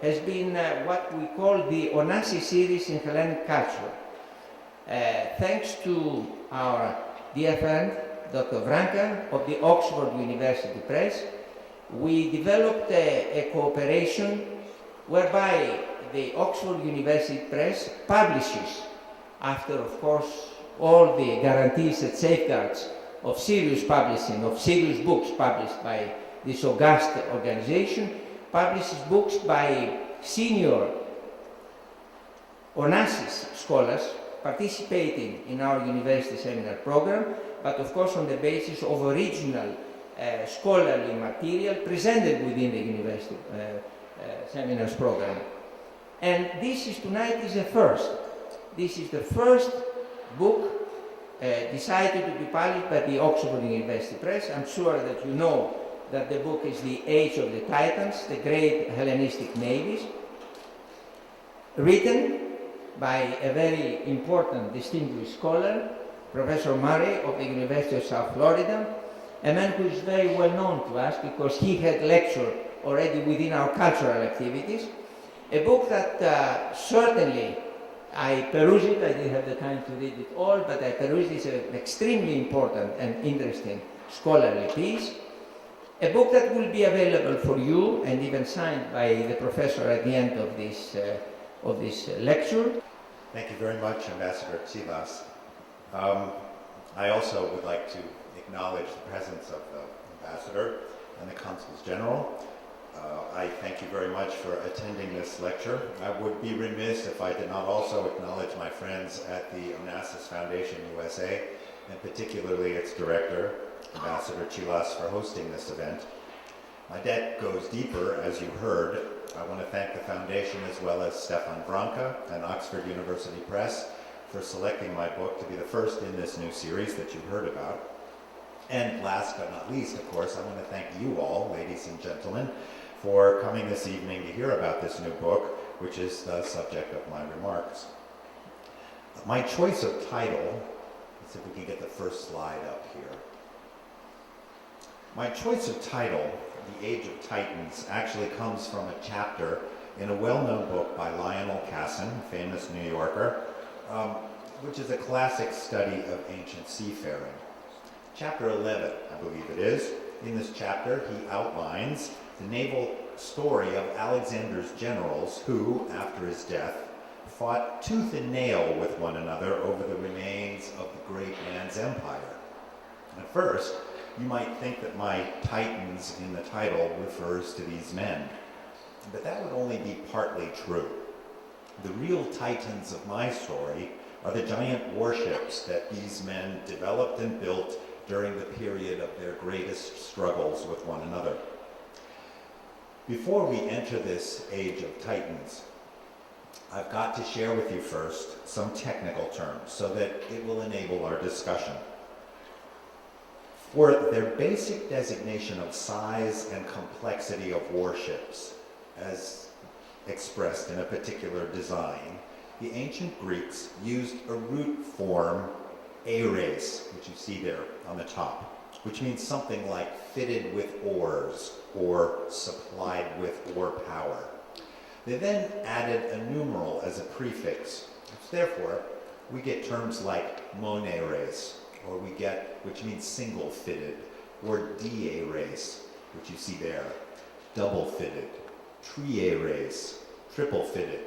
has been what we call the Onassis series in Hellenic culture. Thanks to our dear friend, Dr. Vranka of the Oxford University Press, we developed a cooperation whereby the Oxford University Press publishes, after, of course, all the guarantees and safeguards of serious publishing, of serious books published by this august organization, publishes books by senior Onassis scholars participating in our university seminar program, but of course on the basis of original scholarly material presented within the university seminars program. And this is tonight is a first. This is the first book decided to be published by the Oxford University Press. I'm sure that you know that the book is The Age of the Titans, the Great Hellenistic Navies, written by a very important, distinguished scholar, Professor Murray of the University of South Florida, a man who is very well known to us because he had lectured already within our cultural activities. A book that certainly I perused it. I didn't have the time to read it all, but I perused it. It's an extremely important and interesting scholarly piece. A book that will be available for you and even signed by the professor at the end of this lecture. Thank you very much, Ambassador Tsilas. I also would like to acknowledge the presence of the Ambassador and the Consuls General. I thank you very much for attending this lecture. I would be remiss if I did not also acknowledge my friends at the Onassis Foundation USA, and particularly its director, Ambassador Tsilas, for hosting this event. My debt goes deeper, as you heard. I want to thank the Foundation as well as Stefan Vranka and Oxford University Press for selecting my book to be the first in this new series that you heard about. And last but not least, of course, I want to thank you all, ladies and gentlemen, for coming this evening to hear about this new book, which is the subject of my remarks. My choice of title, let's see if we can get the first slide up here. My choice of title, The Age of Titans, actually comes from a chapter in a well-known book by Lionel Casson, a famous New Yorker, which is a classic study of ancient seafaring. Chapter 11, I believe it is. In this chapter, he outlines the naval story of Alexander's generals who, after his death, fought tooth and nail with one another over the remains of the great man's empire. At first, you might think that my Titans in the title refers to these men, but that would only be partly true. The real Titans of my story are the giant warships that these men developed and built during the period of their greatest struggles with one another. Before we enter this Age of Titans, I've got to share with you first some technical terms so that it will enable our discussion. For their basic designation of size and complexity of warships, as expressed in a particular design, the ancient Greeks used a root form, ares, which you see there on the top, which means something like fitted with oars or supplied with oar power. They then added a numeral as a prefix, which therefore we get terms like moneres, or we get, which means single fitted, or diares, which you see there, double fitted, triares, triple fitted.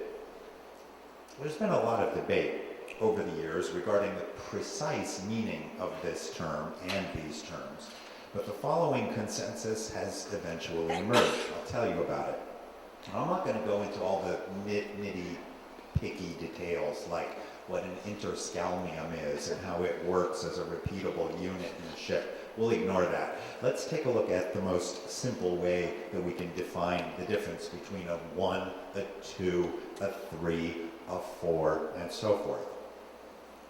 There's been a lot of debate over the years regarding the precise meaning of this term and these terms, but the following consensus has eventually emerged. I'll tell you about it. I'm not going to go into all the nitty-picky details like what an interscalmium is and how it works as a repeatable unit in a ship. We'll ignore that. Let's take a look at the most simple way that we can define the difference between a 1, a 2, a 3, a 4, and so forth.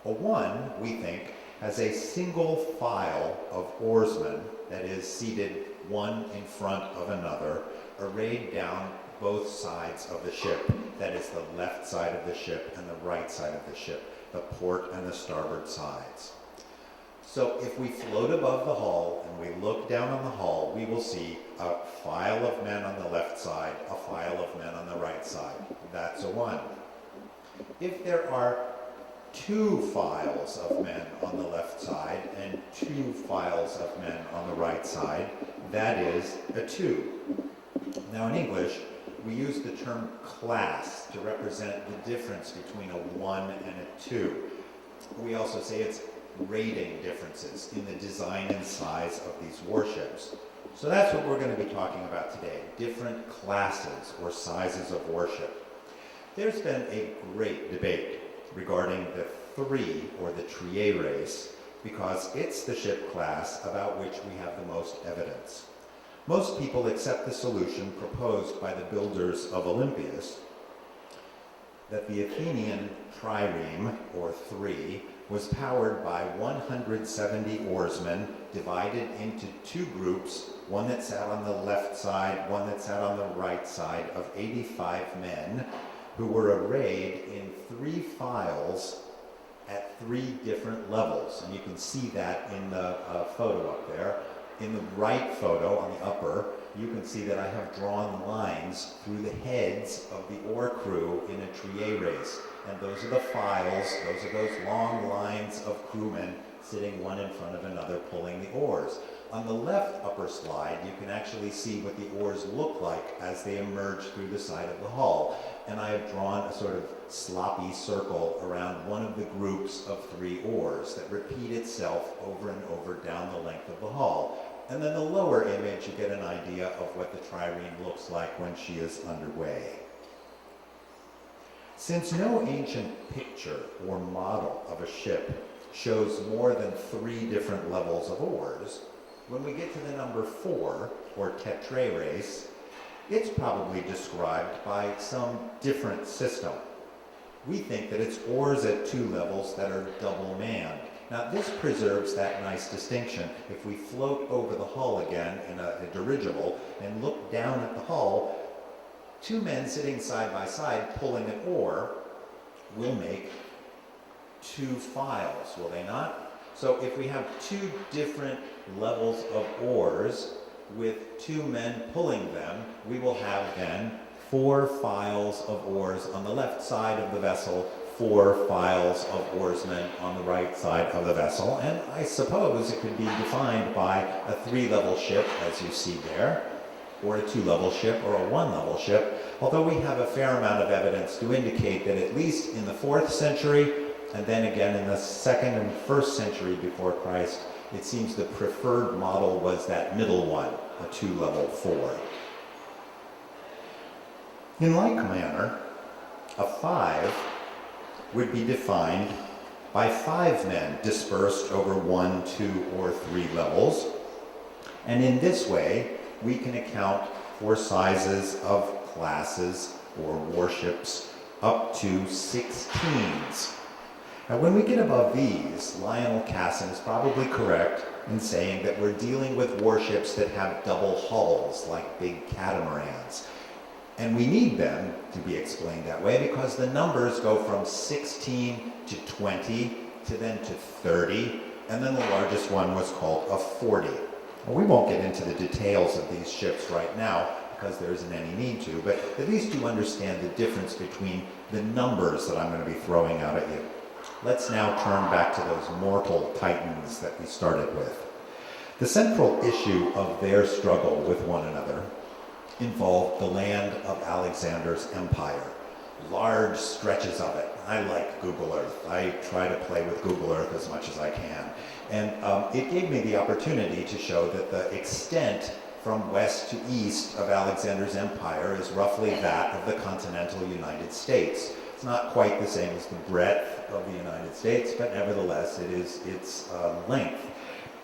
A 1, we think, has a single file of oarsmen, that is, seated one in front of another, arrayed down both sides of the ship, that is, the left side of the ship and the right side of the ship, the port and the starboard sides. So if we float above the hull and we look down on the hull, we will see a file of men on the left side, a file of men on the right side. That's a 1. If there are 2 files of men on the left side and 2 files of men on the right side, that is a 2. Now in English, we use the term class to represent the difference between a 1 and a 2. We also say it's rating differences in the design and size of these warships. So that's what we're going to be talking about today, different classes or sizes of warship. There's been a great debate regarding the 3, or the Trier race, because it's the ship class about which we have the most evidence. Most people accept the solution proposed by the builders of Olympias, that the Athenian trireme, or 3, was powered by 170 oarsmen divided into 2 groups, one that sat on the left side, one that sat on the right side, of 85 men who were arrayed in 3 files at 3 different levels. And you can see that in the photo up there. In the right photo on the upper, you can see that I have drawn lines through the heads of the oar crew in a Trier race. And those are the files, those are those long lines of crewmen sitting one in front of another pulling the oars. On the left upper slide, you can actually see what the oars look like as they emerge through the side of the hull. And I have drawn a sort of sloppy circle around one of the groups of 3 oars that repeat itself over and over down the length of the hull. And then the lower image, you get an idea of what the trireme looks like when she is underway. Since no ancient picture or model of a ship shows more than 3 different levels of oars, when we get to the number 4, or tetraeres, it's probably described by some different system. We think that it's oars at 2 levels that are double manned. Now this preserves that nice distinction. If we float over the hull again in a dirigible and look down at the hull, 2 men sitting side by side pulling an oar will make 2 files, will they not? So if we have 2 different levels of oars with 2 men pulling them, we will have then 4 files of oars on the left side of the vessel, 4 files of oarsmen on the right side of the vessel. And I suppose it could be defined by a 3-level ship, as you see there, or a 2-level ship, or a 1-level ship, although we have a fair amount of evidence to indicate that at least in the 4th century, and then again in the 2nd and 1st century before Christ, it seems the preferred model was that middle one, a 2-level 4. In like manner, a 5 would be defined by 5 men dispersed over 1, 2, or 3 levels. And in this way, we can account for sizes of classes or warships up to 16s. Now, when we get above these, Lionel Casson is probably correct in saying that we're dealing with warships that have double hulls, like big catamarans. And we need them to be explained that way because the numbers go from 16 to 20 to then to 30, and then the largest one was called a 40. Well, we won't get into the details of these ships right now because there isn't any need to, but at least you understand the difference between the numbers that I'm going to be throwing out at you. Let's now turn back to those mortal titans that we started with. The central issue of their struggle with one another involved the land of Alexander's empire, large stretches of it. I like Google Earth. I try to play with Google Earth as much as I can. And it gave me the opportunity to show that the extent from west to east of Alexander's empire is roughly that of the continental United States. It's not quite the same as the breadth of the United States, but nevertheless, it is its length.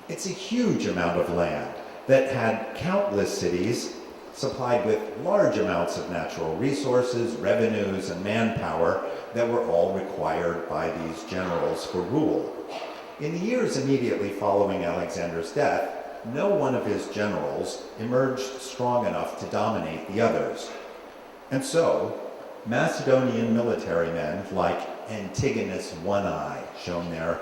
It's a huge amount of land that had countless cities supplied with large amounts of natural resources, revenues, and manpower that were all required by these generals for rule. In the years immediately following Alexander's death, no one of his generals emerged strong enough to dominate the others. And so, Macedonian military men like Antigonus One-Eye, shown there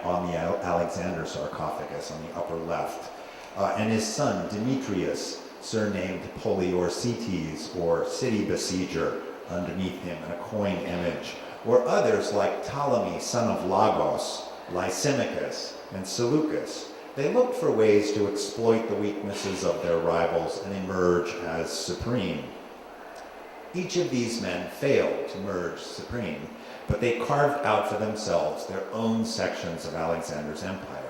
on the Alexander sarcophagus on the upper left, and his son Demetrius surnamed Poliorcetes, or city besieger, underneath him in a coin image, or others like Ptolemy, son of Lagos, Lysimachus, and Seleucus. They looked for ways to exploit the weaknesses of their rivals and emerge as supreme. Each of these men failed to merge supreme, but they carved out for themselves their own sections of Alexander's empire.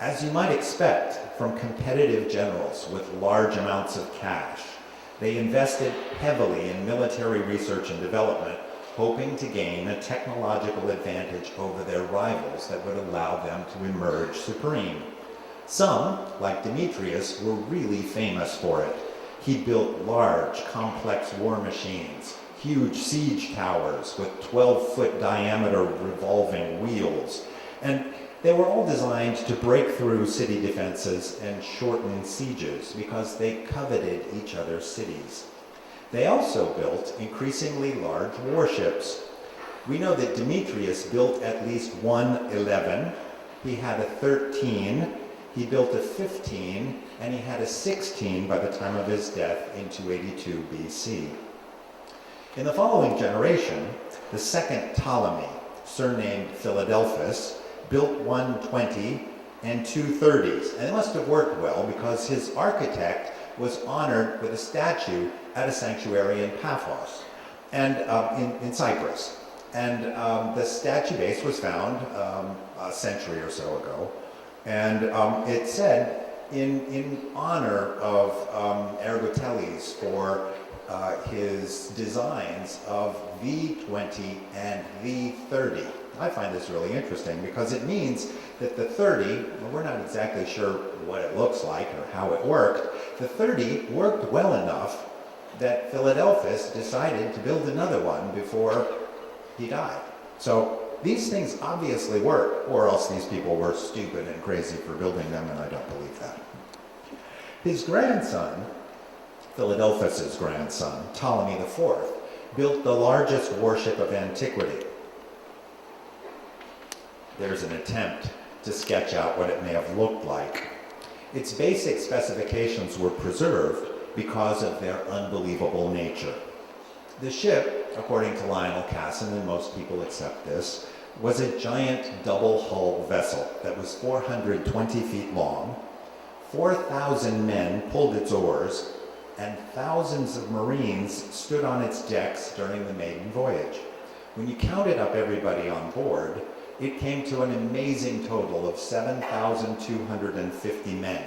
As you might expect from competitive generals with large amounts of cash, they invested heavily in military research and development, hoping to gain a technological advantage over their rivals that would allow them to emerge supreme. Some, like Demetrius, were really famous for it. He built large, complex war machines, huge siege towers with 12-foot diameter revolving wheels, and they were all designed to break through city defenses and shorten sieges because they coveted each other's cities. They also built increasingly large warships. We know that Demetrius built at least one 11, he had a 13, he built a 15, and he had a 16 by the time of his death in 282 BC. In the following generation, the second Ptolemy, surnamed Philadelphus, built 120 and 230s, and it must have worked well because his architect was honored with a statue at a sanctuary in Paphos, and in Cyprus. And the statue base was found a century or so ago, and it said in honor of Aristoteles for his designs of V20 and V30. I find this really interesting because it means that the 30, well, we're not exactly sure what it looks like or how it worked. The 30 worked well enough that Philadelphus decided to build another one before he died. So these things obviously work, or else these people were stupid and crazy for building them, and I don't believe that. His grandson, Philadelphus's grandson, Ptolemy IV, built the largest warship of antiquity. There's an attempt to sketch out what it may have looked like. Its basic specifications were preserved because of their unbelievable nature. The ship, according to Lionel Casson, and most people accept this, was a giant double-hull vessel that was 420 feet long. 4,000 men pulled its oars, and thousands of Marines stood on its decks during the maiden voyage. When you counted up everybody on board, it came to an amazing total of 7,250 men.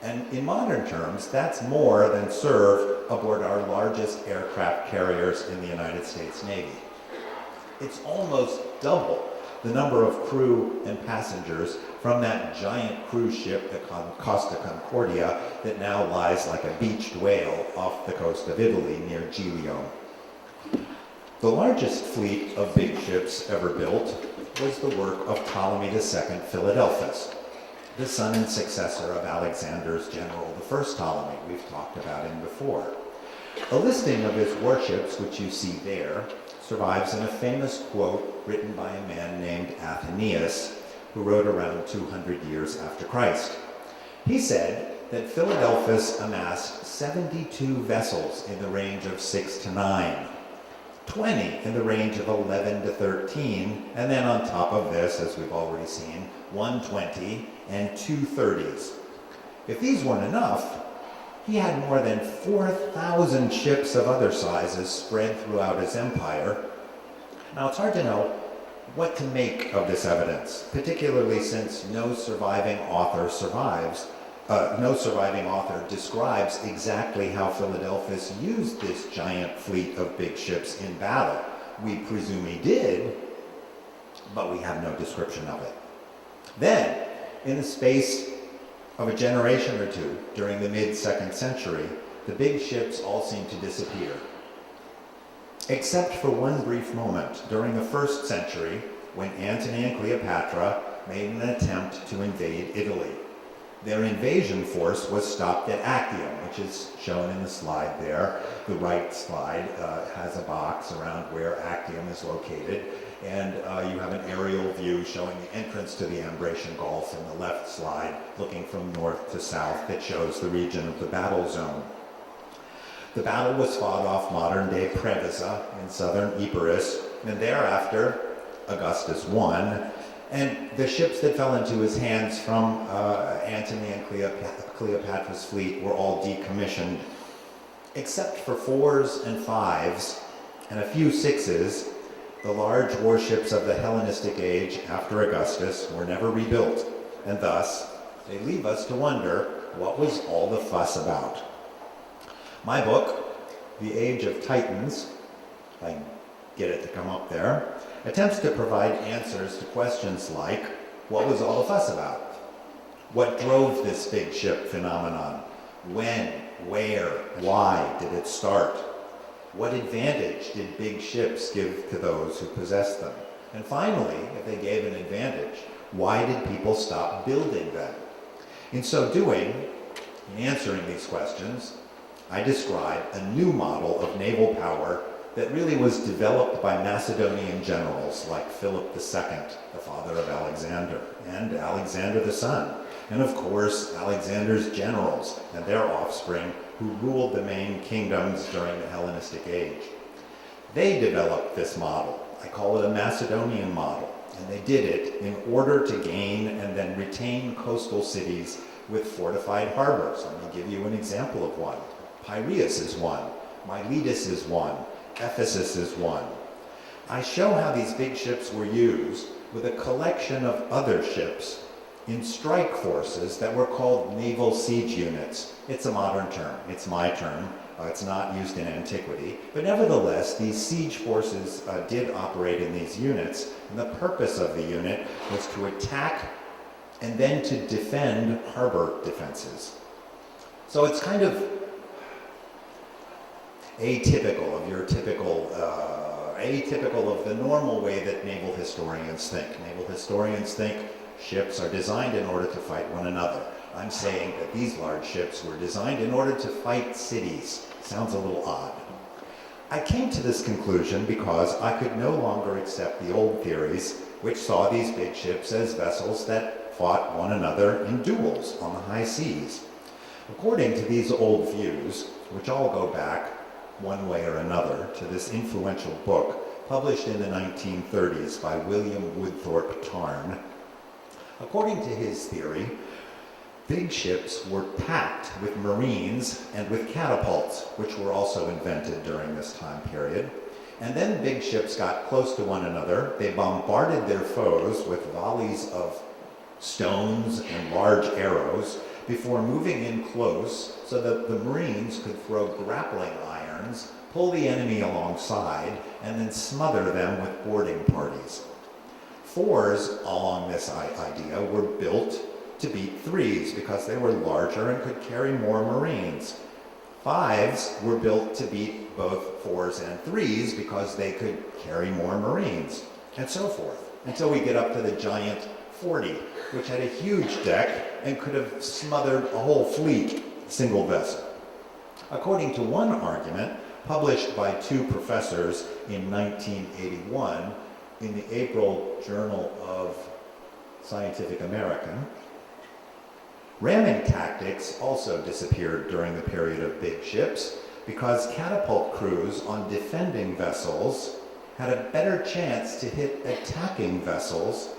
And in modern terms, that's more than serve aboard our largest aircraft carriers in the United States Navy. It's almost double the number of crew and passengers from that giant cruise ship, the Costa Concordia, that now lies like a beached whale off the coast of Italy near Giglio. The largest fleet of big ships ever built was the work of Ptolemy II Philadelphus, the son and successor of Alexander's general, the first Ptolemy. We've talked about him before. A listing of his warships, which you see there, survives in a famous quote written by a man named Athenaeus, who wrote around 200 years after Christ. He said that Philadelphus amassed 72 vessels in the range of 6 to 9, 20 in the range of 11 to 13, and then on top of this, as we've already seen, 120 and 230s. If these weren't enough, he had more than 4,000 ships of other sizes spread throughout his empire. Now, it's hard to know what to make of this evidence, particularly since no surviving author describes exactly how Philadelphus used this giant fleet of big ships in battle. We presume he did, but we have no description of it. Then, in the space of a generation or two, during the mid-2nd century, the big ships all seem to disappear. Except for one brief moment during the 1st century, when Antony and Cleopatra made an attempt to invade Italy. Their invasion force was stopped at Actium, which is shown in the slide there. The right slide has a box around where Actium is located, and you have an aerial view showing the entrance to the Ambracian Gulf in the left slide, looking from north to south, that shows the region of the battle zone. The battle was fought off modern-day Preveza in southern Epirus, and thereafter Augustus won, and the ships that fell into his hands from Antony and Cleopatra's fleet were all decommissioned, except for 4s and 5s and a few 6s. The large warships of the Hellenistic age after Augustus were never rebuilt, and thus they leave us to wonder, what was all the fuss about? My book, The Age of Titans, if I can get it to come up there, attempts to provide answers to questions like, what was all the fuss about? What drove this big ship phenomenon? When, where, why did it start? What advantage did big ships give to those who possessed them? And finally, if they gave an advantage, why did people stop building them? In so doing, in answering these questions, I describe a new model of naval power that really was developed by Macedonian generals like Philip II, the father of Alexander, and Alexander the son, and of course Alexander's generals and their offspring who ruled the main kingdoms during the Hellenistic age. They developed this model. I call it a Macedonian model, and they did it in order to gain and then retain coastal cities with fortified harbors. Let me give you an example of one. Piraeus is one, Miletus is one, Ephesus is one. I show how these big ships were used with a collection of other ships in strike forces that were called naval siege units. It's a modern term, it's my term, it's not used in antiquity, but nevertheless these siege forces did operate in these units, and the purpose of the unit was to attack and then to defend harbor defenses. So it's kind of atypical of your typical, atypical of the normal way that naval historians think. Naval historians think ships are designed in order to fight one another. I'm saying that these large ships were designed in order to fight cities. Sounds a little odd. I came to this conclusion because I could no longer accept the old theories, which saw these big ships as vessels that fought one another in duels on the high seas. According to these old views, which all go back one way or another to this influential book published in the 1930s by William Woodthorpe Tarn, according to his theory, big ships were packed with marines and with catapults, which were also invented during this time period. And then big ships got close to one another. They bombarded their foes with volleys of stones and large arrows before moving in close so that the marines could throw grappling irons, pull the enemy alongside, and then smother them with boarding parties. 4s along this idea were built to beat 3s because they were larger and could carry more marines. 5s were built to beat both 4s and 3s because they could carry more marines, and so forth, until we get up to the giant 40, which had a huge deck and could have smothered a whole fleet, single vessel. According to one argument, published by two professors in 1981 in the April Journal of Scientific American, ramming tactics also disappeared during the period of big ships because catapult crews on defending vessels had a better chance to hit attacking vessels,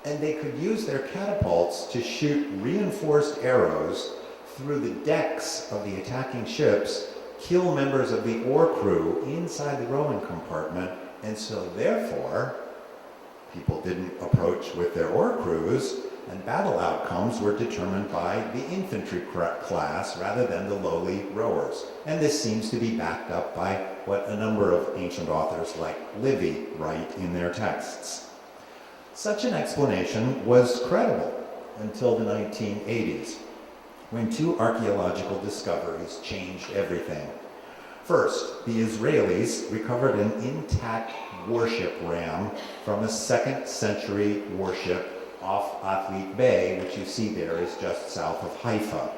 and they could use their catapults to shoot reinforced arrows through the decks of the attacking ships, kill members of the oar crew inside the rowing compartment, and so therefore people didn't approach with their oar crews, and battle outcomes were determined by the infantry class rather than the lowly rowers. And this seems to be backed up by what a number of ancient authors like Livy write in their texts. Such an explanation was credible until the 1980s, when two archaeological discoveries changed everything. First, the Israelis recovered an intact warship ram from a 2nd century warship off Athlete Bay, which you see there is just south of Haifa.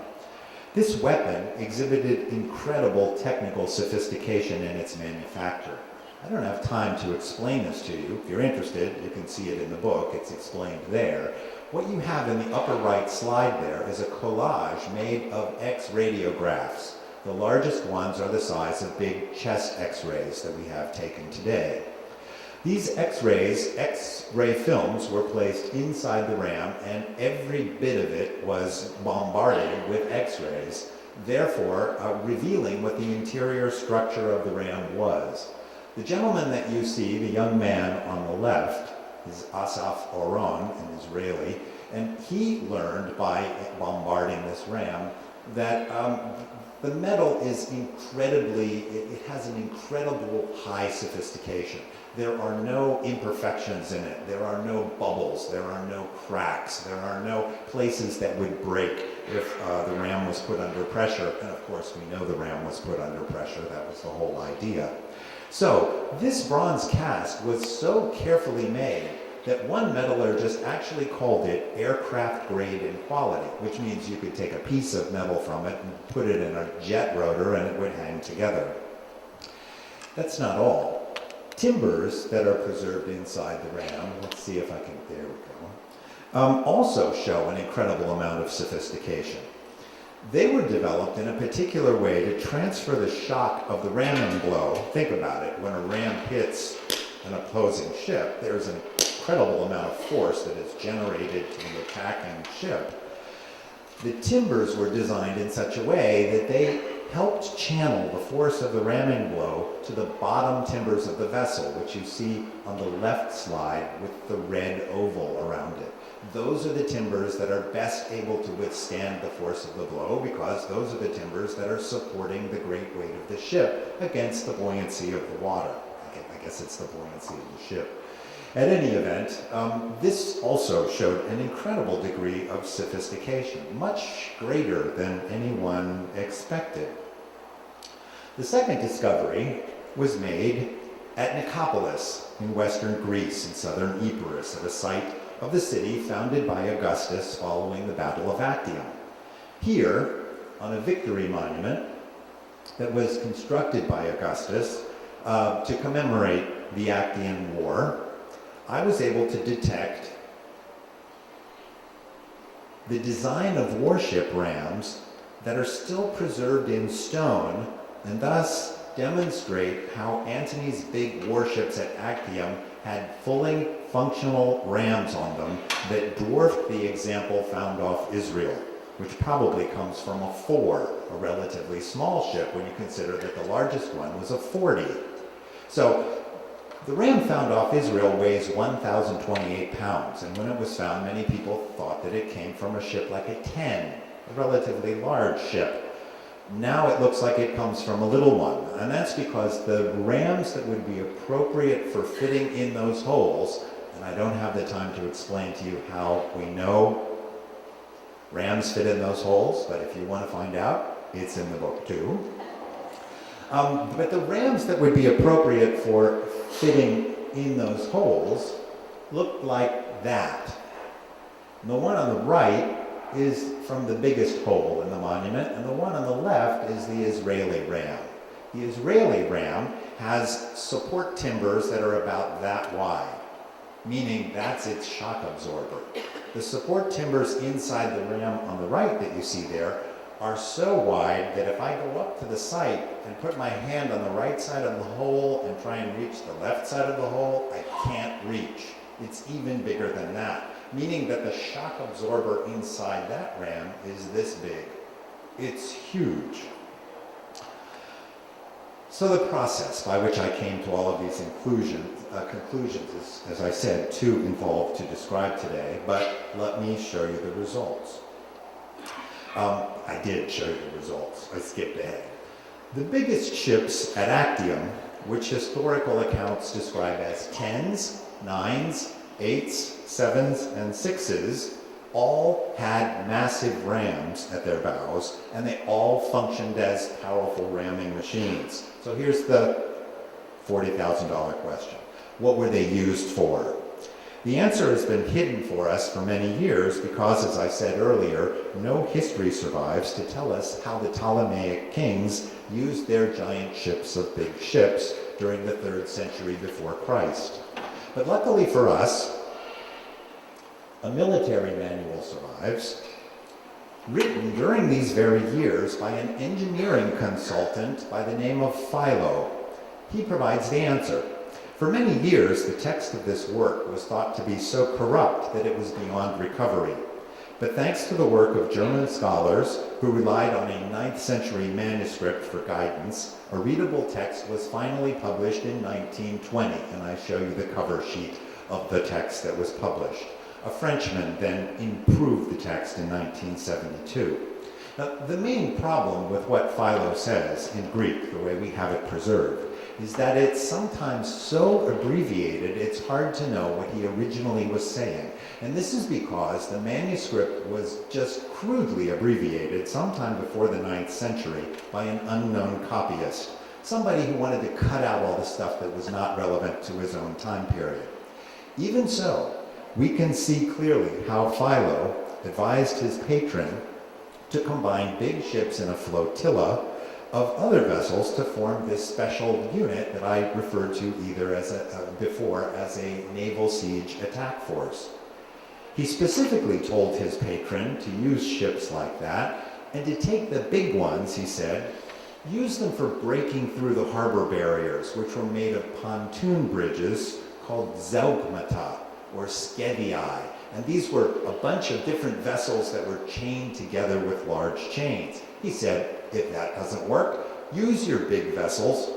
This weapon exhibited incredible technical sophistication in its manufacture. I don't have time to explain this to you. If you're interested, you can see it in the book. It's explained there. What you have in the upper right slide there is a collage made of X-radiographs. The largest ones are the size of big chest X-rays that we have taken today. These X-ray films were placed inside the ram, and every bit of it was bombarded with X-rays, therefore revealing what the interior structure of the ram was. The gentleman that you see, the young man on the left, is Asaf Oron, an Israeli, and he learned by bombarding this ram that the metal is it has an incredible high sophistication. There are no imperfections in it. There are no bubbles. There are no cracks. There are no places that would break if the ram was put under pressure. And of course, we know the ram was put under pressure. That was the whole idea. So this bronze cast was so carefully made that one metallurgist actually called it aircraft grade in quality, which means you could take a piece of metal from it and put it in a jet rotor and it would hang together. That's not all. Timbers that are preserved inside the ram, let's see if I can, there we go, also show an incredible amount of sophistication. They were developed in a particular way to transfer the shock of the ramming blow. Think about it, when a ram hits an opposing ship, there's an incredible amount of force that is generated to the attacking ship. The timbers were designed in such a way that they helped channel the force of the ramming blow to the bottom timbers of the vessel, which you see on the left slide with the red oval around it. Those are the timbers that are best able to withstand the force of the blow, because those are the timbers that are supporting the great weight of the ship against the buoyancy of the water. I guess it's the buoyancy of the ship. At any event, this also showed an incredible degree of sophistication, much greater than anyone expected. The second discovery was made at Nicopolis in western Greece, in southern Epirus, at a site of the city founded by Augustus following the Battle of Actium. Here, on a victory monument that was constructed by Augustus to commemorate the Actian War, I was able to detect the design of warship rams that are still preserved in stone, and thus demonstrate how Antony's big warships at Actium had fully functional rams on them that dwarfed the example found off Israel, which probably comes from a 4, a relatively small ship when you consider that the largest one was a 40. So the ram found off Israel weighs 1,028 pounds, and when it was found, many people thought that it came from a ship like a 10, a relatively large ship. Now it looks like it comes from a little one, and that's because the rams that would be appropriate for fitting in those holes, and I don't have the time to explain to you how we know rams fit in those holes, but if you want to find out, it's in the book too. But the rams that would be appropriate for fitting in those holes looked like that. And the one on the right is from the biggest hole in the monument, and the one on the left is the Israeli ram. The Israeli ram has support timbers that are about that wide, meaning that's its shock absorber. The support timbers inside the ram on the right that you see there are so wide that if I go up to the site and put my hand on the right side of the hole and try and reach the left side of the hole, I can't reach. It's even bigger than that, meaning that the shock absorber inside that ram is this big. It's huge. So the process by which I came to all of these conclusions is, as I said, too involved to describe today, but let me show you the results. I did show you the results. I skipped ahead. The biggest ships at Actium, which historical accounts describe as 10s, 9s, 8s, 7s, and 6s, all had massive rams at their bows, and they all functioned as powerful ramming machines. So here's the $40,000 question. What were they used for? The answer has been hidden for us for many years because, as I said earlier, no history survives to tell us how the Ptolemaic kings used their giant ships of big ships during the 3rd century before Christ. But luckily for us, a military manual survives, written during these very years by an engineering consultant by the name of Philo. He provides the answer. For many years, the text of this work was thought to be so corrupt that it was beyond recovery. But thanks to the work of German scholars who relied on a 9th century manuscript for guidance, a readable text was finally published in 1920, and I show you the cover sheet of the text that was published. A Frenchman then improved the text in 1972. Now, the main problem with what Philo says in Greek, the way we have it preserved, is that it's sometimes so abbreviated it's hard to know what he originally was saying. And this is because the manuscript was just crudely abbreviated sometime before the 9th century by an unknown copyist, somebody who wanted to cut out all the stuff that was not relevant to his own time period. Even so, we can see clearly how Philo advised his patron to combine big ships in a flotilla of other vessels to form this special unit that I referred to either as before as a naval siege attack force. He specifically told his patron to use ships like that and to take the big ones, he said, use them for breaking through the harbor barriers, which were made of pontoon bridges called zeugmata or skevii. And these were a bunch of different vessels that were chained together with large chains. He said, if that doesn't work, use your big vessels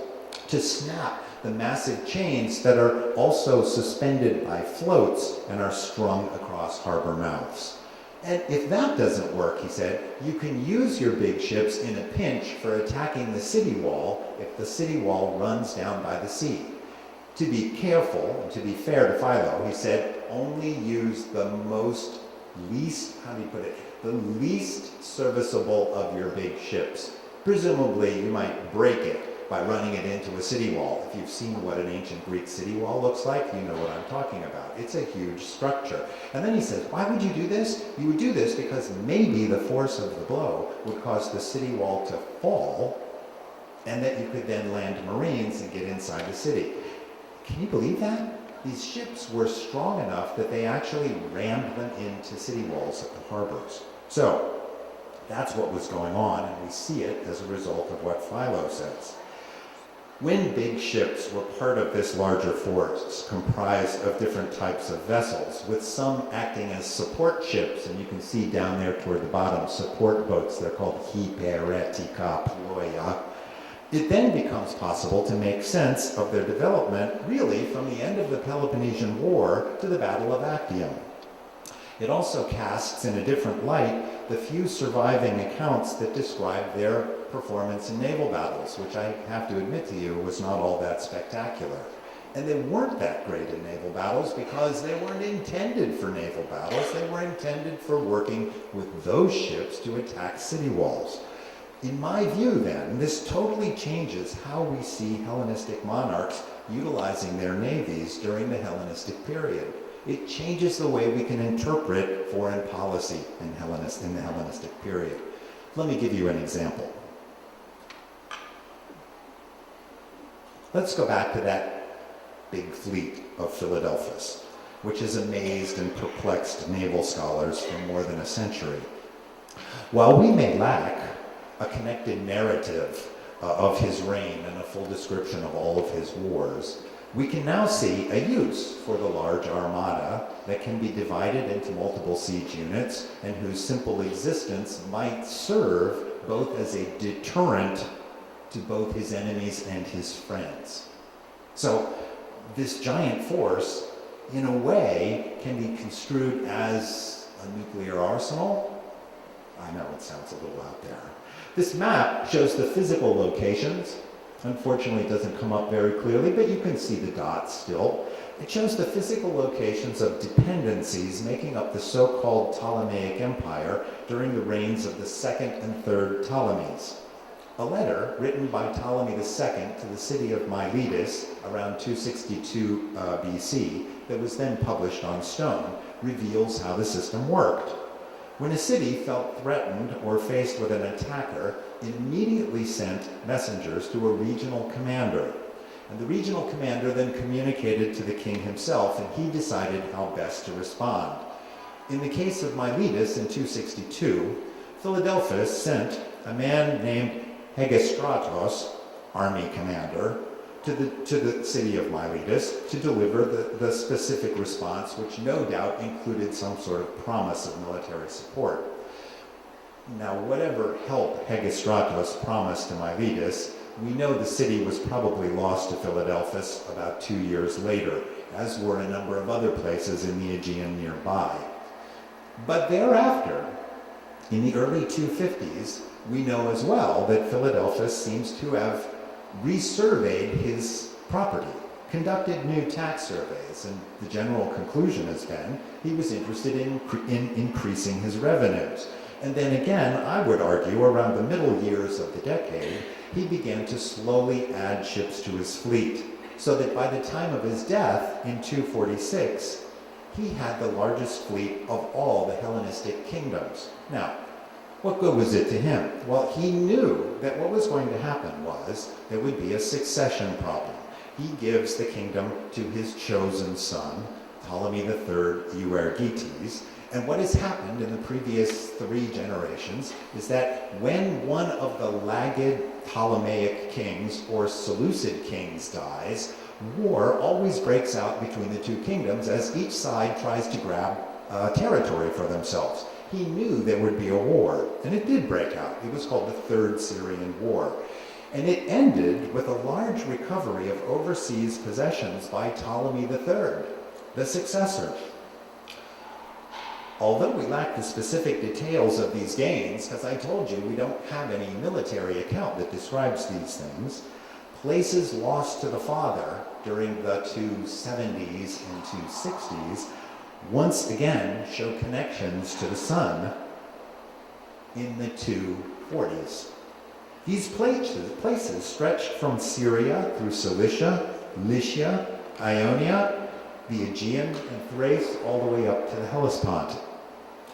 to snap the massive chains that are also suspended by floats and are strung across harbor mouths. And if that doesn't work, he said, you can use your big ships in a pinch for attacking the city wall if the city wall runs down by the sea. To be careful, and to be fair to Philo, he said, only use the least serviceable of your big ships. Presumably, you might break it by running it into a city wall. If you've seen what an ancient Greek city wall looks like, you know what I'm talking about. It's a huge structure. And then he says, why would you do this? You would do this because maybe the force of the blow would cause the city wall to fall, and that you could then land Marines and get inside the city. Can you believe that? These ships were strong enough that they actually rammed them into city walls at the harbors. So, that's what was going on, and we see it as a result of what Philo says. When big ships were part of this larger force, comprised of different types of vessels, with some acting as support ships, and you can see down there toward the bottom, support boats, they're called hyperetica ploia, it then becomes possible to make sense of their development really from the end of the Peloponnesian War to the Battle of Actium. It also casts in a different light the few surviving accounts that describe their performance in naval battles, which I have to admit to you was not all that spectacular. And they weren't that great in naval battles because they weren't intended for naval battles. They were intended for working with those ships to attack city walls. In my view, then, this totally changes how we see Hellenistic monarchs utilizing their navies during the Hellenistic period. It changes the way we can interpret foreign policy in the Hellenistic period. Let me give you an example. Let's go back to that big fleet of Philadelphus, which has amazed and perplexed naval scholars for more than a century. While we may lack a connected narrative of his reign and a full description of all of his wars, we can now see a use for the large armada that can be divided into multiple siege units and whose simple existence might serve both as a deterrent to both his enemies and his friends. So this giant force, in a way, can be construed as a nuclear arsenal. I know it sounds a little out there. This map shows the physical locations. Unfortunately, it doesn't come up very clearly, but you can see the dots still. It shows the physical locations of dependencies making up the so-called Ptolemaic Empire during the reigns of the second and third Ptolemies. a letter written by Ptolemy II to the city of Miletus around 262 BC that was then published on stone reveals how the system worked. When a city felt threatened or faced with an attacker, it immediately sent messengers to a regional commander. And the regional commander then communicated to the king himself, and he decided how best to respond. In the case of Miletus in 262, Philadelphus sent a man named Hegestratos, army commander, to the city of Miletus to deliver the specific response, which no doubt included some sort of promise of military support. Now, whatever help Hegestratos promised to Miletus, we know the city was probably lost to Philadelphus about 2 years later, as were a number of other places in the Aegean nearby. But thereafter, in the early 250s, we know as well that Philadelphus seems to have resurveyed his property, conducted new tax surveys, and the general conclusion has been he was interested in increasing his revenues. And then again, I would argue, around the middle years of the decade, he began to slowly add ships to his fleet, so that by the time of his death in 246, he had the largest fleet of all the Hellenistic kingdoms. Now, what good was it to him? Well, he knew that what was going to happen was there would be a succession problem. He gives the kingdom to his chosen son, Ptolemy III Euergetes, and what has happened in the previous 3 generations is that when one of the lagged Ptolemaic kings or Seleucid kings dies, war always breaks out between the 2 kingdoms as each side tries to grab territory for themselves. He knew there would be a war, and it did break out. It was called the Third Syrian War. And it ended with a large recovery of overseas possessions by Ptolemy III, the successor. Although we lack the specific details of these gains, as I told you, we don't have any military account that describes these things, places lost to the father during the 270s and 260s once again show connections to the son in the 240s. These places stretched from Syria through Cilicia, Lycia, Ionia, the Aegean, and Thrace, all the way up to the Hellespont.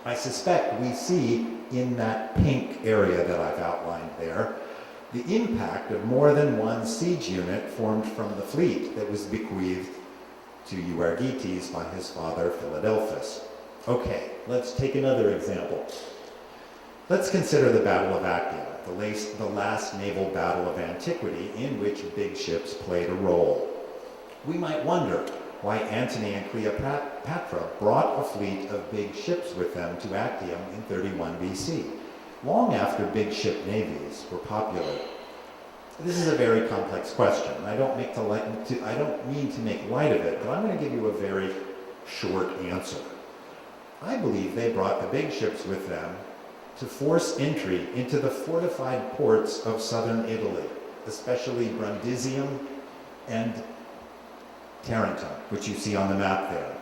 I suspect we see in that pink area that I've outlined there the impact of more than one siege unit formed from the fleet that was bequeathed to Euergetes by his father Philadelphus. Okay, let's take another example. Let's consider the Battle of Actium, the last naval battle of antiquity in which big ships played a role. We might wonder why Antony and Cleopatra brought a fleet of big ships with them to Actium in 31 BC, long after big ship navies were popular. This is a very complex question. I don't mean to make light of it, but I'm going to give you a very short answer. I believe they brought the big ships with them to force entry into the fortified ports of southern Italy, especially Brundisium and Tarentum, which you see on the map there.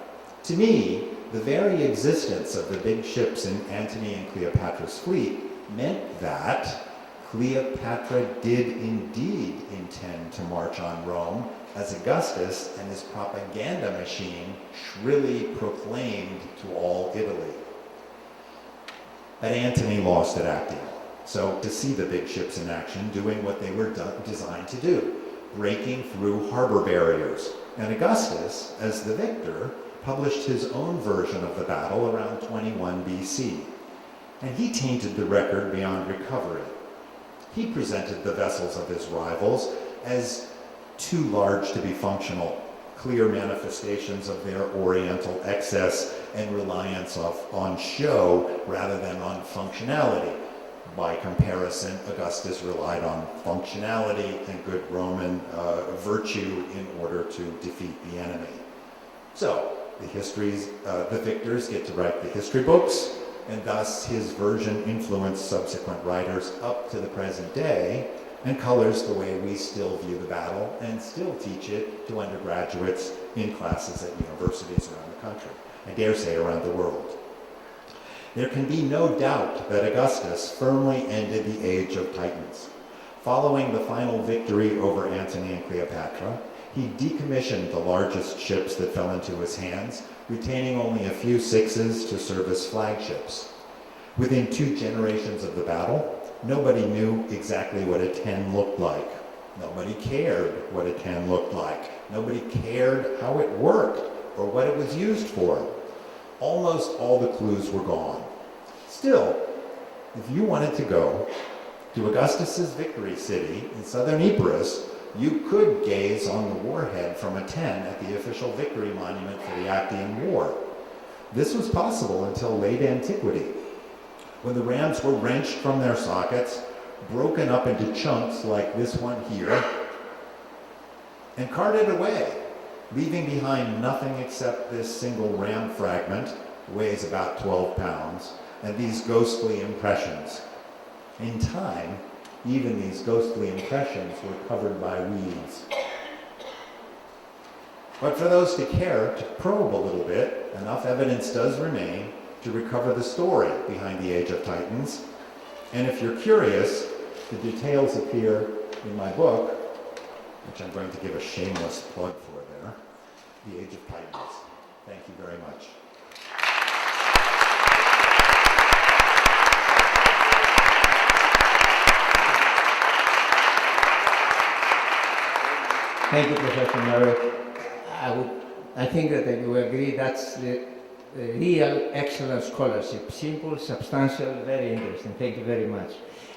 To me, the very existence of the big ships in Antony and Cleopatra's fleet meant that Cleopatra did indeed intend to march on Rome, as Augustus and his propaganda machine shrilly proclaimed to all Italy. But Antony lost at Actium, so to see the big ships in action doing what they were designed to do, breaking through harbor barriers. And Augustus, as the victor, published his own version of the battle around 21 BC, and he tainted the record beyond recovery. He presented the vessels of his rivals as too large to be functional, clear manifestations of their oriental excess and reliance on show rather than on functionality. By comparison, Augustus relied on functionality and good Roman virtue in order to defeat the enemy. So, the victors get to write the history books, and thus his version influenced subsequent writers up to the present day and colors the way we still view the battle and still teach it to undergraduates in classes at universities around the country, I dare say around the world. There can be no doubt that Augustus firmly ended the age of Titans. Following the final victory over Antony and Cleopatra, he decommissioned the largest ships that fell into his hands, retaining only a few sixes to serve as flagships. Within 2 generations of the battle, nobody knew exactly what a 10 looked like. Nobody cared what a 10 looked like. Nobody cared how it worked or what it was used for. Almost all the clues were gone. Still, if you wanted to go to Augustus's victory city in southern Epirus, you could gaze on the warhead from a 10 at the official victory monument for the Actian War. This was possible until late antiquity, when the rams were wrenched from their sockets, broken up into chunks like this one here, and carted away, leaving behind nothing except this single ram fragment, weighs about 12 pounds, and these ghostly impressions. In time, even these ghostly impressions were covered by weeds. But for those to care to probe a little bit, enough evidence does remain to recover the story behind the Age of Titans. And if you're curious, the details appear in my book, which I'm going to give a shameless plug for there, The Age of Titans. Thank you very much. Thank you, Professor Murray. I think that you agree that's the real excellent scholarship. Simple, substantial, very interesting. Thank you very much.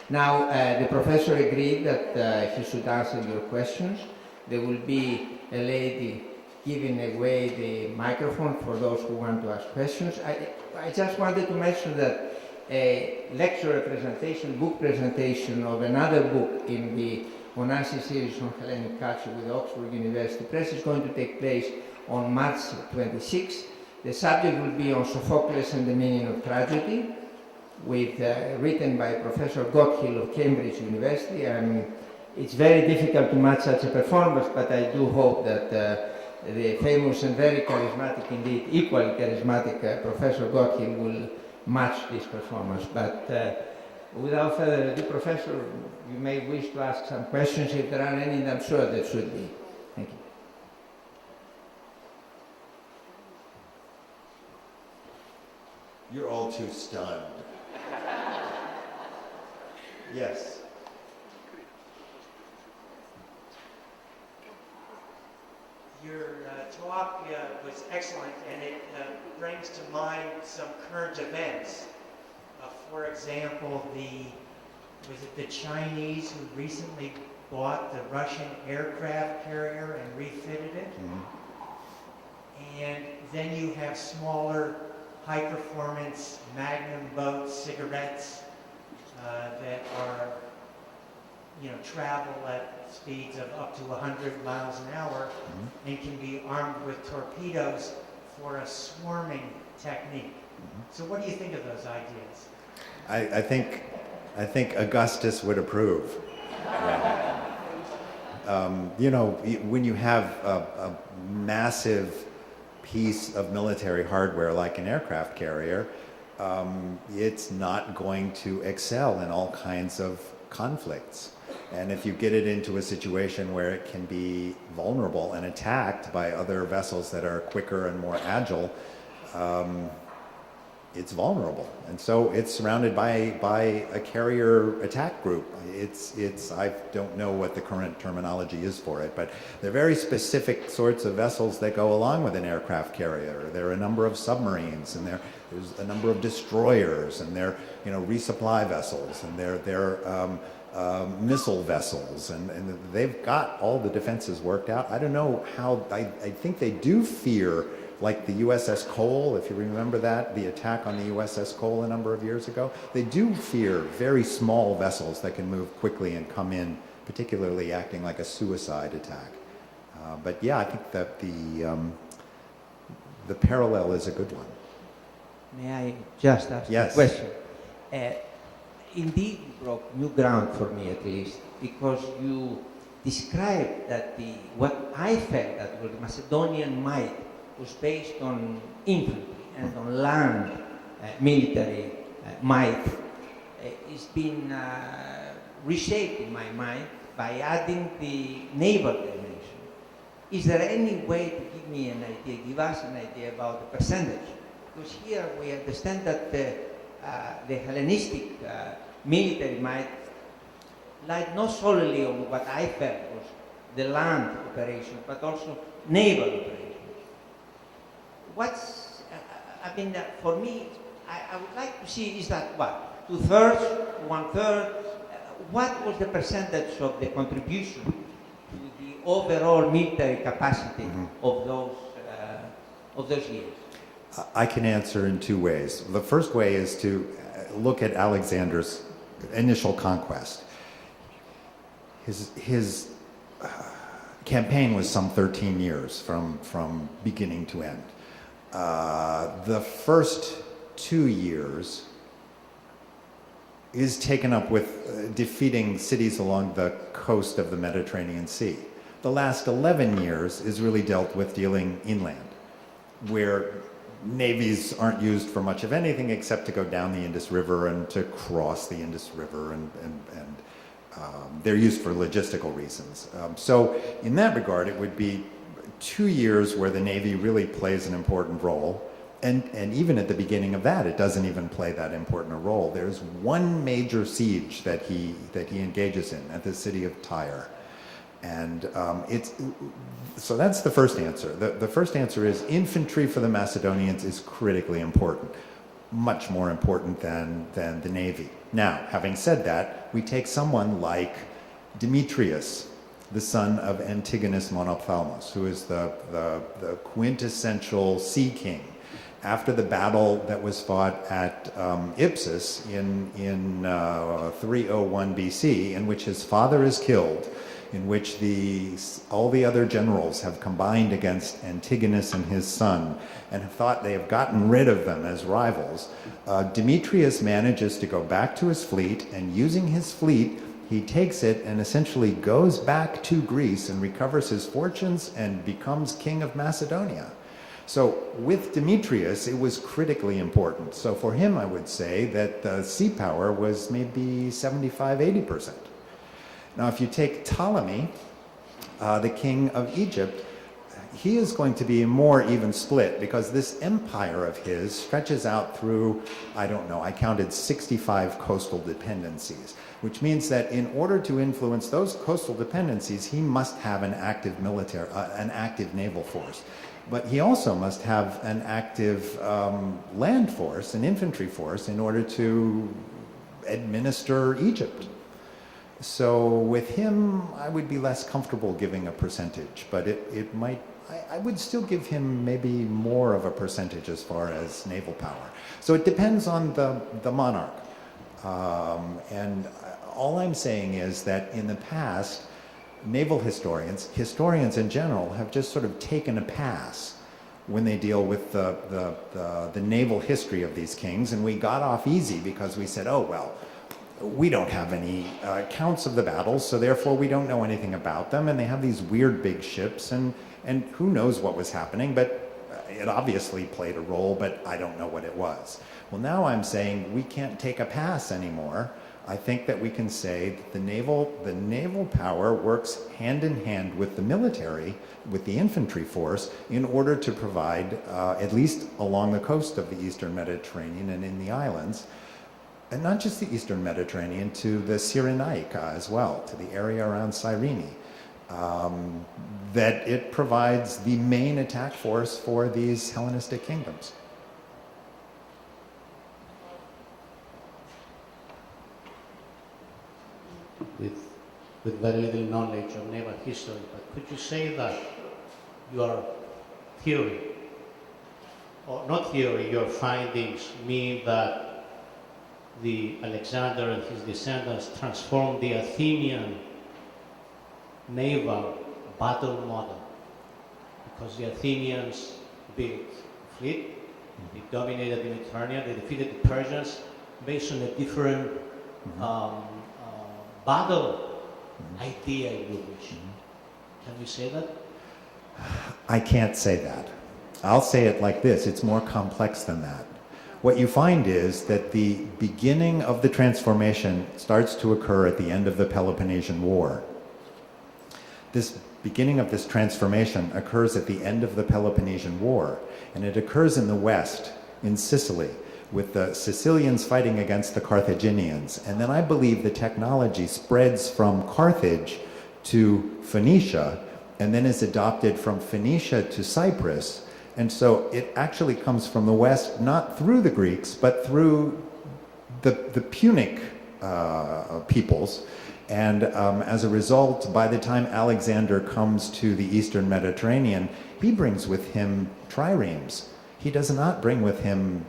Now, the professor agreed that he should answer your questions. There will be a lady giving away the microphone for those who want to ask questions. I just wanted to mention that a lecture presentation, book presentation of another book in the Onassis series on Hellenic culture with the Oxford University Press is going to take place on March 26. The subject will be on Sophocles and the meaning of tragedy, written by Professor Gotthill of Cambridge University. It's very difficult to match such a performance, but I do hope that the famous and very charismatic, indeed equally charismatic Professor Gotthill will match this performance. But without further ado, Professor, you may wish to ask some questions if there are any, and I'm sure there should be. Thank you. You're all too stunned. Yes. Your talk was excellent, and it brings to mind some current events. For example, was it the Chinese who recently bought the Russian aircraft carrier and refitted it? Mm-hmm. And then you have smaller, high-performance Magnum boats, cigarettes that are, travel at speeds of up to 100 miles an hour, mm-hmm. and can be armed with torpedoes for a swarming technique. Mm-hmm. So what do you think of those ideas? I think Augustus would approve. When you have a massive piece of military hardware like an aircraft carrier, it's not going to excel in all kinds of conflicts. And if you get it into a situation where it can be vulnerable and attacked by other vessels that are quicker and more agile, it's vulnerable. And so it's surrounded by a carrier attack group. I don't know what the current terminology is for it, but they're very specific sorts of vessels that go along with an aircraft carrier. There are a number of submarines, and there's a number of destroyers, and they're resupply vessels, and they're missile vessels, and they've got all the defenses worked out. I don't know how, I think they do fear, like the USS Cole, if you remember that, the attack on the USS Cole a number of years ago. They do fear very small vessels that can move quickly and come in, particularly acting like a suicide attack. But yeah, I think that the parallel is a good one. May I just ask a question? Indeed, you broke new ground for me, at least, because you described that what I felt that the Macedonian might was based on infantry and on land military might. It's been reshaped in my mind by adding the naval dimension. Is there any way to give me an idea, give us an idea about the percentage? Because here we understand that the Hellenistic military might lied not solely on what I felt was the land operations, but also naval operations. What's, for me, I would like to see, is that what? 2/3, 1/3? What was the percentage of the contribution to the overall military capacity of those years? I can answer in two ways. The first way is to look at Alexander's initial conquest. His campaign was some 13 years from beginning to end. The first 2 years is taken up with defeating cities along the coast of the Mediterranean Sea. The last 11 years is really dealt with dealing inland, where navies aren't used for much of anything except to go down the Indus River and to cross the Indus River, and they're used for logistical reasons. So in that regard, it would be 2 years where the Navy really plays an important role. And even at the beginning of that, it doesn't even play that important a role. There's one major siege that he engages in at the city of Tyre. And so that's the first answer. The first answer is infantry for the Macedonians is critically important, much more important than the Navy. Now, having said that, we take someone like Demetrius, the son of Antigonus Monophthalmos, who is the quintessential sea king. After the battle that was fought at Ipsus in 301 BC, in which his father is killed, in which all the other generals have combined against Antigonus and his son and have thought they have gotten rid of them as rivals, Demetrius manages to go back to his fleet, and using his fleet, he takes it and essentially goes back to Greece and recovers his fortunes and becomes king of Macedonia. So with Demetrius, it was critically important. So for him, I would say that the sea power was maybe 75-80%. Now, if you take Ptolemy, the king of Egypt, he is going to be a more even split, because this empire of his stretches out through, I don't know, I counted 65 coastal dependencies, which means that in order to influence those coastal dependencies, he must have an active military, an active naval force. But he also must have an active land force, an infantry force, in order to administer Egypt. So with him, I would be less comfortable giving a percentage, but it might, I would still give him maybe more of a percentage as far as naval power. So it depends on the monarch. And all I'm saying is that in the past, naval historians in general, have just sort of taken a pass when they deal with the naval history of these kings, and we got off easy because we said, oh, well, we don't have any accounts of the battles, so therefore we don't know anything about them, and they have these weird big ships, and who knows what was happening, but it obviously played a role, but I don't know what it was. Well, now I'm saying we can't take a pass anymore. I think that we can say that the naval power works hand in hand with the military, with the infantry force, in order to provide, at least along the coast of the Eastern Mediterranean and in the islands, and not just the Eastern Mediterranean, to the Cyrenaica as well, to the area around Cyrene, that it provides the main attack force for these Hellenistic kingdoms. With very little knowledge of naval history, but could you say that your theory, or not theory, your findings mean that the Alexander and his descendants transformed the Athenian naval battle model? Because the Athenians built a fleet, they dominated the Mediterranean, they defeated the Persians based on a different battle idea, if you wish. Can we say that? I can't say that. I'll say it like this: it's more complex than that. what you find is that the beginning of the transformation starts to occur at the end of the Peloponnesian War. This beginning of this transformation occurs at the end of the Peloponnesian War, and it occurs in the west, in Sicily, with the Sicilians fighting against the Carthaginians. And then I believe the technology spreads from Carthage to Phoenicia, and then is adopted from Phoenicia to Cyprus. And so it actually comes from the west, not through the Greeks, but through the Punic peoples. And as a result, by the time Alexander comes to the Eastern Mediterranean, he brings with him triremes. He does not bring with him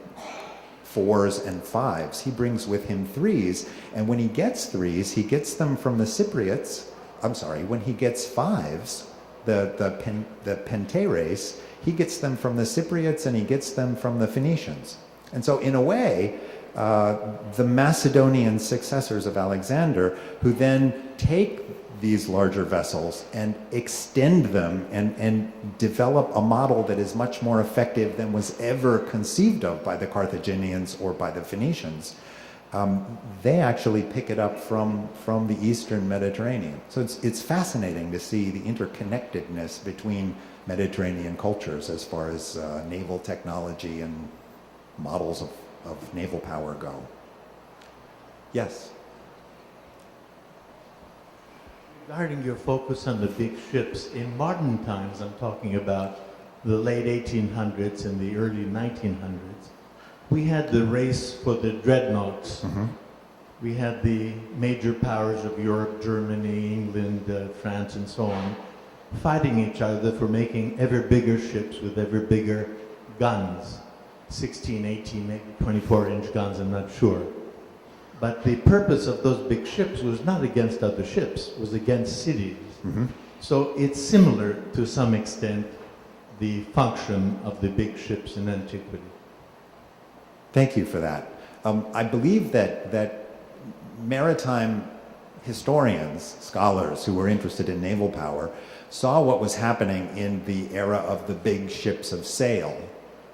4s and 5s. He brings with him 3s. And when he gets 3s, he gets them from the Cypriots. I'm sorry, when he gets 5s, the Pentares, he gets them from the Cypriots and he gets them from the Phoenicians. And so in a way, the Macedonian successors of Alexander, who then take these larger vessels and extend them and develop a model that is much more effective than was ever conceived of by the Carthaginians or by the Phoenicians, they actually pick it up from the Eastern Mediterranean. So it's fascinating to see the interconnectedness between Mediterranean cultures as far as naval technology and models of naval power go. Yes? Regarding your focus on the big ships, in modern times, I'm talking about the late 1800s and the early 1900s, we had the race for the dreadnoughts. Mm-hmm. We had the major powers of Europe, Germany, England, France, and so on, fighting each other for making ever bigger ships with ever bigger guns. 16, 18, maybe 24-inch guns, I'm not sure. But the purpose of those big ships was not against other ships, it was against cities. Mm-hmm. So it's similar to some extent the function of the big ships in antiquity. Thank you for that. I believe that maritime historians, scholars who were interested in naval power, saw what was happening in the era of the big ships of sail,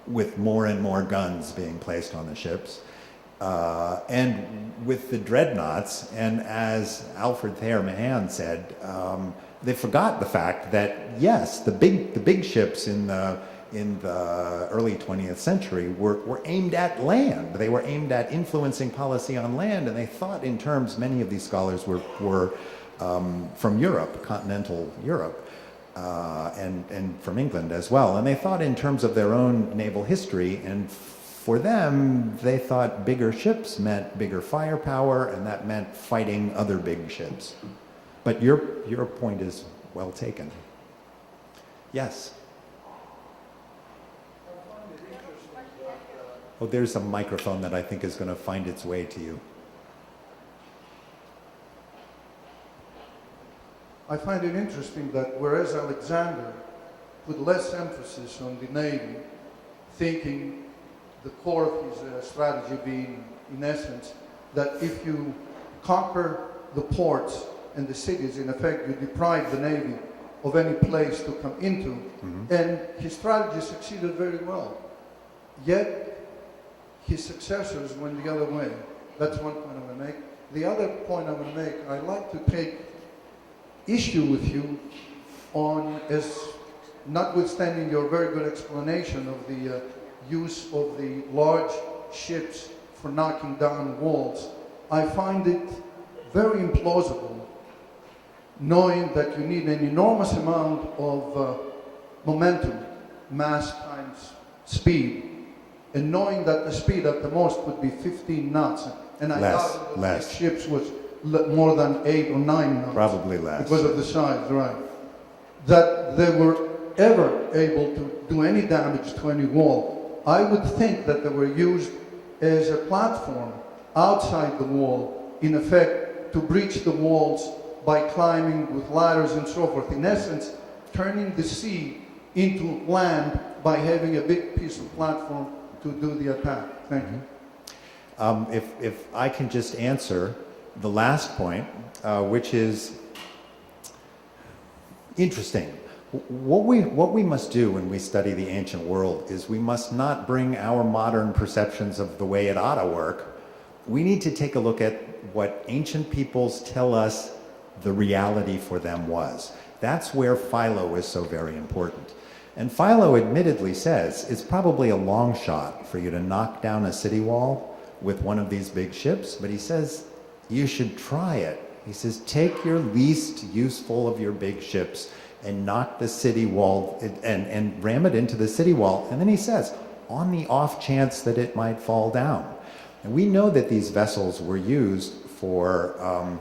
with more and more guns being placed on the ships. And with the dreadnoughts, and as Alfred Thayer Mahan said, they forgot the fact that, yes, the big ships in the early 20th century were aimed at land. They were aimed at influencing policy on land, and they thought in terms, many of these scholars were from Europe, continental Europe, and from England as well. And they thought in terms of their own naval history, and for them, they thought bigger ships meant bigger firepower, and that meant fighting other big ships. But your point is well taken. Yes? Oh, there's a microphone that I think is going to find its way to you. I find it interesting that whereas Alexander put less emphasis on the Navy, thinking the core of his strategy being, in essence, that if you conquer the ports and the cities, in effect, you deprive the Navy of any place to come into. Mm-hmm. And his strategy succeeded very well. Yet, his successors went the other way. That's one point I'm going to make. The other point I'm going to make, I'd like to take issue with you on, as notwithstanding your very good explanation of the use of the large ships for knocking down walls, I find it very implausible, knowing that you need an enormous amount of momentum, mass times speed, and knowing that the speed at the most would be 15 knots. And I doubt that the ships was more than 8 or 9 knots. Probably less. Because of the size, right. That they were ever able to do any damage to any wall. I would think that they were used as a platform outside the wall, in effect, to breach the walls by climbing with ladders and so forth. In essence, turning the sea into land by having a big piece of platform to do the attack. Thank you. If I can just answer the last point, which is interesting. What we must do when we study the ancient world is we must not bring our modern perceptions of the way it ought to work. We need to take a look at what ancient peoples tell us the reality for them was. That's where Philo is so very important. And Philo admittedly says it's probably a long shot for you to knock down a city wall with one of these big ships, but he says you should try it. He says take your least useful of your big ships and knock the city wall and ram it into the city wall. And then he says, on the off chance that it might fall down. And we know that these vessels were used for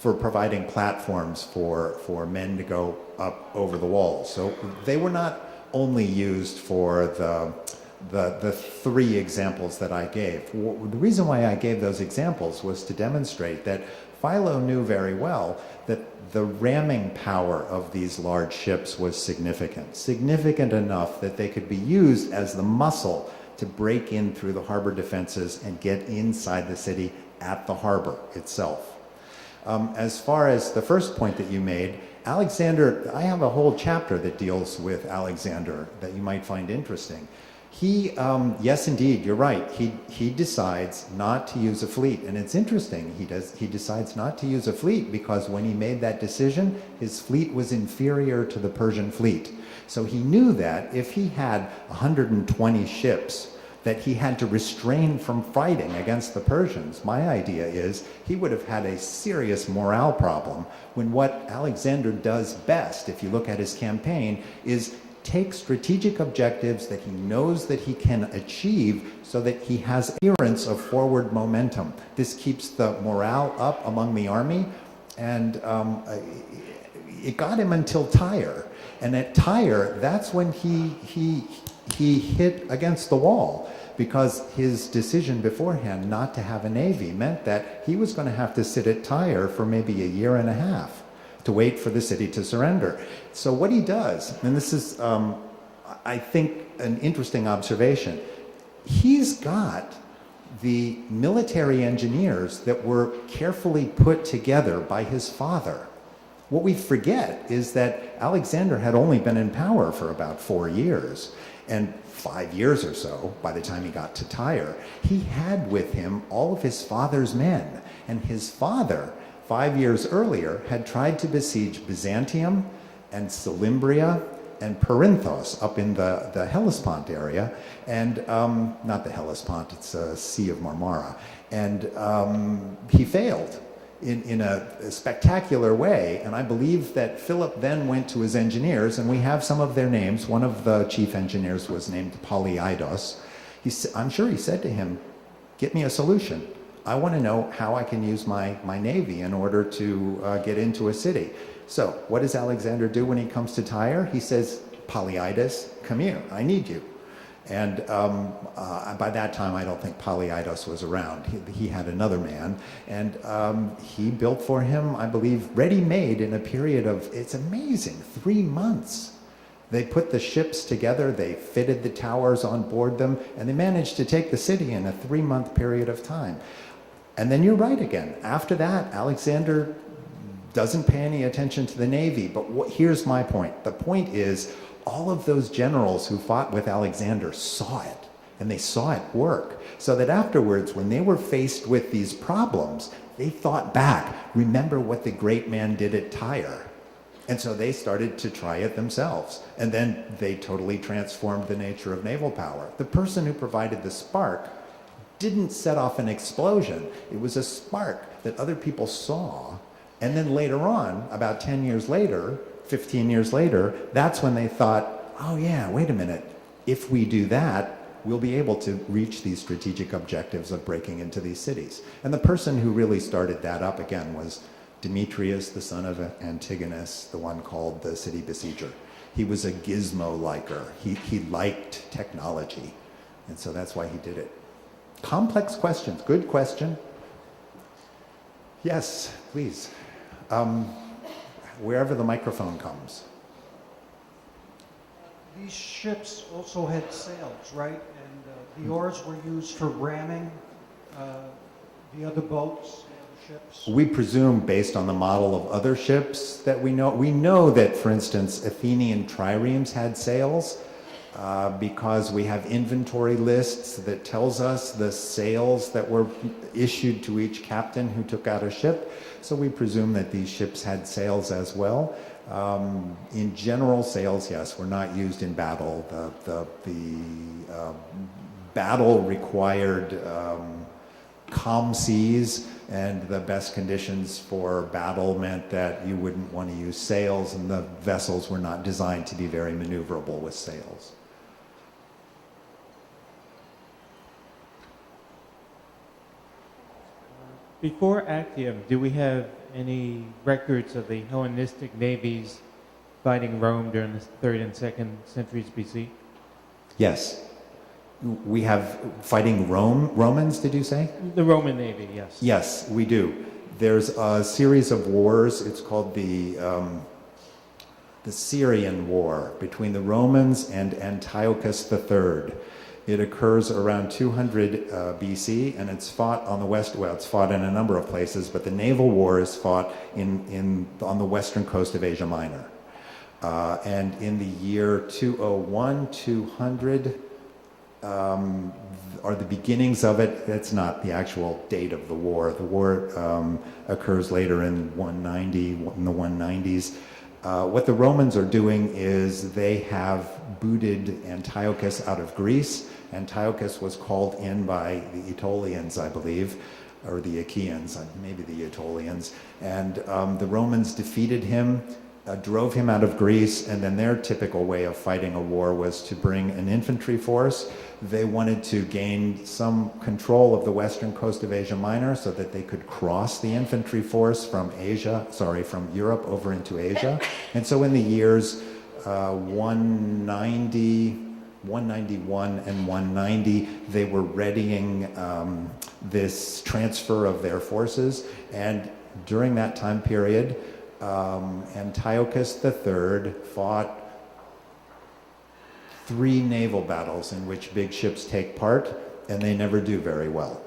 providing platforms for men to go up over the walls. So they were not only used for the three examples that I gave. The reason why I gave those examples was to demonstrate that Philo knew very well that the ramming power of these large ships was significant enough that they could be used as the muscle to break in through the harbor defenses and get inside the city at the harbor itself. As far as the first point that you made, Alexander, I have a whole chapter that deals with Alexander that you might find interesting. He, yes, indeed, you're right. He decides not to use a fleet, and it's interesting. He decides not to use a fleet because when he made that decision, his fleet was inferior to the Persian fleet. So he knew that if he had 120 ships that he had to restrain from fighting against the Persians, my idea is he would have had a serious morale problem when what Alexander does best, if you look at his campaign, is take strategic objectives that he knows that he can achieve so that he has appearance of forward momentum. This keeps the morale up among the army, and it got him until Tyre. And at Tyre, that's when he hit against the wall, because his decision beforehand not to have a navy meant that he was going to have to sit at Tyre for maybe a year and a half to wait for the city to surrender. So what he does, and this is, I think, an interesting observation, he's got the military engineers that were carefully put together by his father. What we forget is that Alexander had only been in power for about 4 years, and 5 years or so by the time he got to Tyre. He had with him all of his father's men, and his father 5 years earlier had tried to besiege Byzantium and Selymbria and Perinthos up in the Hellespont area, and not the Hellespont, it's a Sea of Marmara, and he failed in a spectacular way. And I believe that Philip then went to his engineers, and we have some of their names. One of the chief engineers was named Polyidus. I'm sure he said to him, get me a solution. I want to know how I can use my navy in order to get into a city. So what does Alexander do when he comes to Tyre? He says, Polyidus, come here, I need you. And by that time, I don't think Polyidus was around. He had another man, and he built for him, I believe, ready-made in a period of, it's amazing, 3 months. They put the ships together, they fitted the towers on board them, and they managed to take the city in a 3-month period of time. And then you're right again. After that, Alexander doesn't pay any attention to the navy. But here's my point. The point is, all of those generals who fought with Alexander saw it, and they saw it work. So that afterwards, when they were faced with these problems, they thought back, remember what the great man did at Tyre. And so they started to try it themselves. And then they totally transformed the nature of naval power. The person who provided the spark didn't set off an explosion. It was a spark that other people saw. And then later on, about 10 years later, 15 years later, that's when they thought, oh yeah, wait a minute. If we do that, we'll be able to reach these strategic objectives of breaking into these cities. And the person who really started that up again was Demetrius, the son of Antigonus, the one called the city besieger. He was a gizmo liker. He liked technology. And so that's why he did it. Complex questions. Good question. Yes, please. Wherever the microphone comes. These ships also had sails, right? And the oars were used for ramming the other boats, the other ships? We presume, based on the model of other ships that we know that, for instance, Athenian triremes had sails because we have inventory lists that tells us the sails that were issued to each captain who took out a ship. So we presume that these ships had sails as well. In general, sails, yes, were not used in battle. The battle required calm seas, and the best conditions for battle meant that you wouldn't want to use sails, and the vessels were not designed to be very maneuverable with sails. Before Actium, do we have any records of the Hellenistic navies fighting Rome during the 3rd and 2nd centuries BC? Yes. We have fighting Romans, did you say? The Roman Navy, yes. Yes, we do. There's a series of wars. It's called the Syrian War between the Romans and Antiochus III. It occurs around 200 BC, and it's fought on the west. Well, it's fought in a number of places, but the naval war is fought on the western coast of Asia Minor. And in the year 201, 200 are the beginnings of it. That's not the actual date of the war. The war occurs later in 190, in the 190s. What the Romans are doing is they have booted Antiochus out of Greece. Antiochus was called in by the Aetolians, I believe, or the Achaeans, maybe the Aetolians. And the Romans defeated him, drove him out of Greece, and then their typical way of fighting a war was to bring an infantry force. They wanted to gain some control of the western coast of Asia Minor so that they could cross the infantry force from Europe over into Asia. And so in the years 191 and 190, they were readying this transfer of their forces. And during that time period, Antiochus III fought 3 naval battles in which big ships take part, and they never do very well.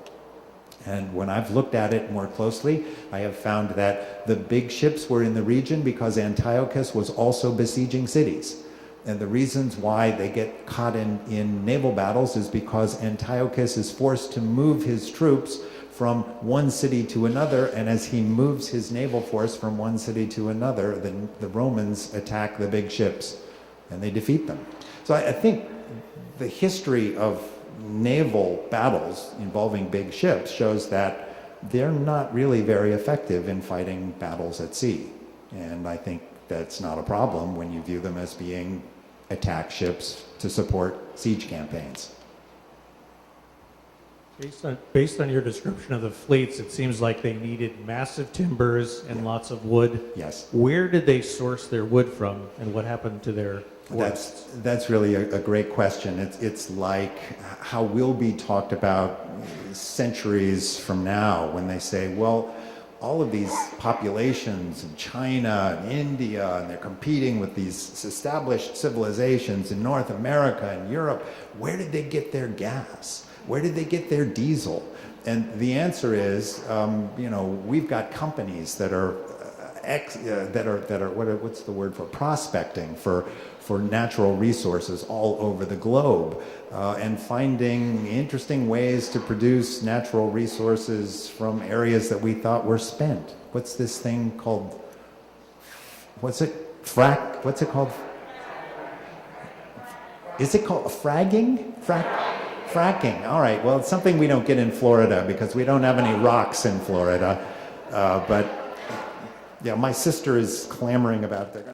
And when I've looked at it more closely, I have found that the big ships were in the region because Antiochus was also besieging cities. And the reasons why they get caught in naval battles is because Antiochus is forced to move his troops from one city to another, and as he moves his naval force from one city to another, the Romans attack the big ships, and they defeat them. So I think the history of naval battles involving big ships shows that they're not really very effective in fighting battles at sea. And I think that's not a problem when you view them as being attack ships to support siege campaigns. Based on your description of the fleets, it seems like they needed massive timbers and lots of wood. Yes. Where did they source their wood from, and what happened to their forests? That's really a great question. It's like how we'll be talked about centuries from now when they say, well, all of these populations in China and India, and they're competing with these established civilizations in North America and Europe. Where did they get their gas? Where did they get their diesel? And the answer is, we've got companies that are what's the word for prospecting for natural resources all over the globe, and finding interesting ways to produce natural resources from areas that we thought were spent. What's this thing called? What's it called? Is it called fragging? Fracking. All right. Well, it's something we don't get in Florida because we don't have any rocks in Florida. But yeah, my sister is clamoring about it.